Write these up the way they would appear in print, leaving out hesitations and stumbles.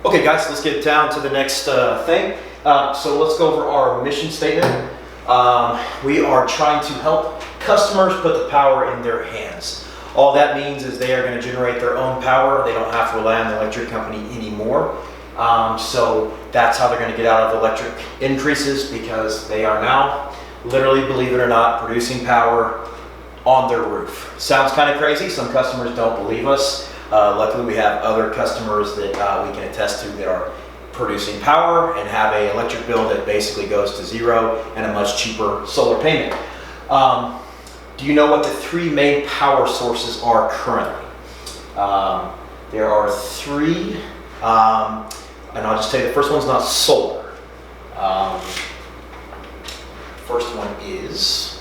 Okay guys, let's get down to the next thing. So let's go over our mission statement. We are trying to help customers put the power in their hands. All that means is they are going to generate their own power. They don't have to rely on the electric company anymore. So that's how they're going to get out of electric increases, because they are now, literally, believe it or not, producing power on their roof. Sounds kind of crazy. Some customers don't believe us. Luckily, we have other customers that we can attest to that are producing power and have an electric bill that basically goes to zero and a much cheaper solar payment. Do you know what the three main power sources are currently? There are three, and I'll just tell you the first one's not solar. First one is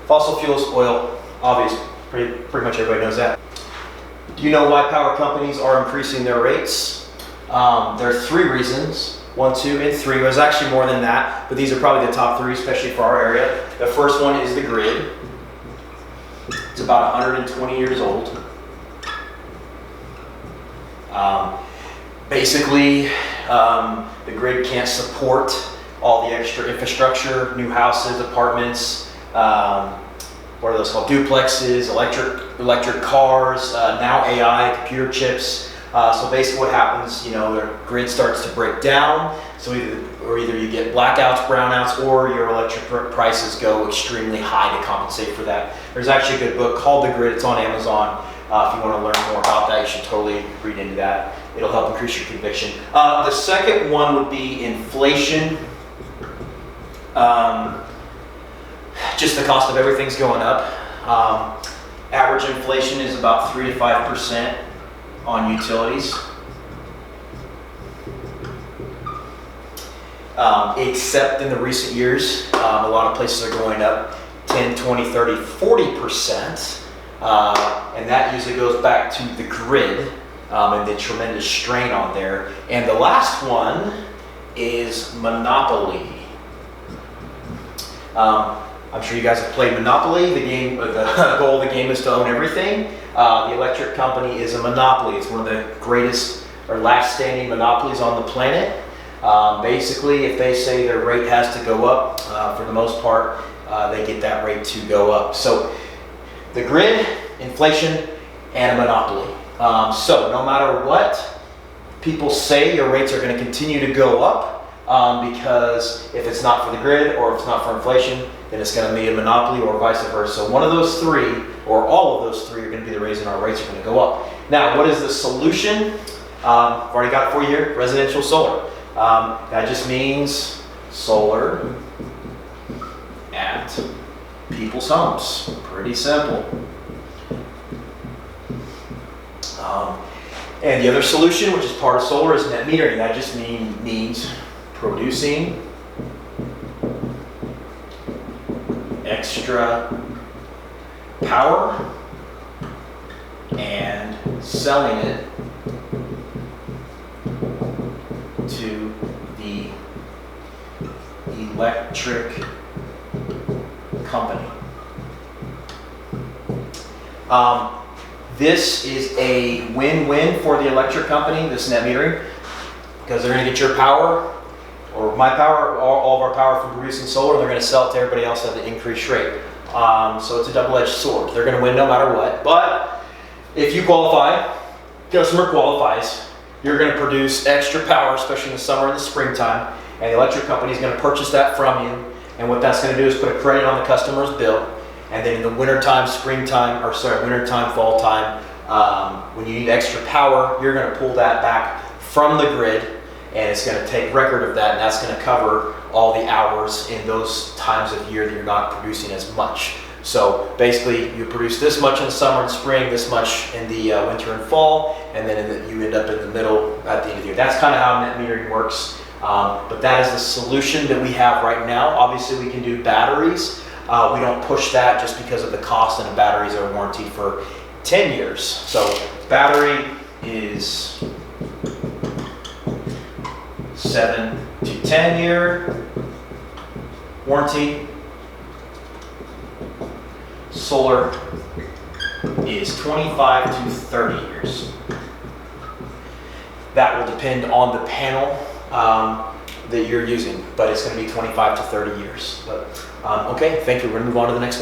fossil fuels, oil, obvious, pretty much everybody knows that. Do you know why power companies are increasing their rates? There are three reasons. 1, 2, and 3. There's actually more than that, but these are probably the top three, especially for our area. The first one is the grid. It's about 120 years old. Basically, the grid can't support all the extra infrastructure, new houses, apartments, what are those called? Duplexes, electric cars, now AI, computer chips. So basically what happens, the grid starts to break down. So either you get blackouts, brownouts, or your electric prices go extremely high to compensate for that. There's actually a good book called The Grid. It's on Amazon. If you want to learn more about that, you should totally read into that. It'll help increase your conviction. The second one would be inflation. Just the cost of everything's going up. Average inflation is about 3 to 5% on utilities. Except in the recent years, a lot of places are going up 10, 20, 30, 40%. And that usually goes back to the grid and the tremendous strain on there. And the last one is monopoly. I'm sure you guys have played Monopoly. The goal of the game is to own everything. The electric company is a monopoly. It's one of the greatest or last standing monopolies on the planet. Basically, if they say their rate has to go up, for the most part, they get that rate to go up. So the grid, inflation, and a monopoly. So no matter what people say, your rates are going to continue to go up. Because if it's not for the grid or if it's not for inflation, then it's going to be a monopoly or vice versa. So one of those three, or all of those three, are going to be the reason our rates are going to go up. Now, what is the solution? I've already got it for you here, residential solar. That just means solar at people's homes. Pretty simple. And the other solution, which is part of solar, is net metering. That just means producing extra power and selling it to the electric company. This is a win-win for the electric company, this net metering, because they're going to get your power, or my power, all of our power from producing solar, and they're going to sell it to everybody else at the increased rate. So it's a double-edged sword. They're going to win no matter what. But if you qualify, customer qualifies, you're going to produce extra power, especially in the summer and the springtime, and the electric company is going to purchase that from you. And what that's going to do is put a credit on the customer's bill. And then in the wintertime, wintertime, fall time, when you need extra power, you're going to pull that back from the grid, and it's going to take record of that, and that's going to cover all the hours in those times of year that you're not producing as much. So basically, you produce this much in the summer and spring, this much in the winter and fall, and then you end up in the middle at the end of the year. That's kind of how net metering works. But that is the solution that we have right now. Obviously, we can do batteries. We don't push that just because of the cost, and the batteries are warranted for 10 years. So battery, is 7 to 10 year warranty. Solar is 25 to 30 years. That will depend on the panel that you're using, but it's going to be 25 to 30 years. But okay, thank you. We're going to move on to the next one.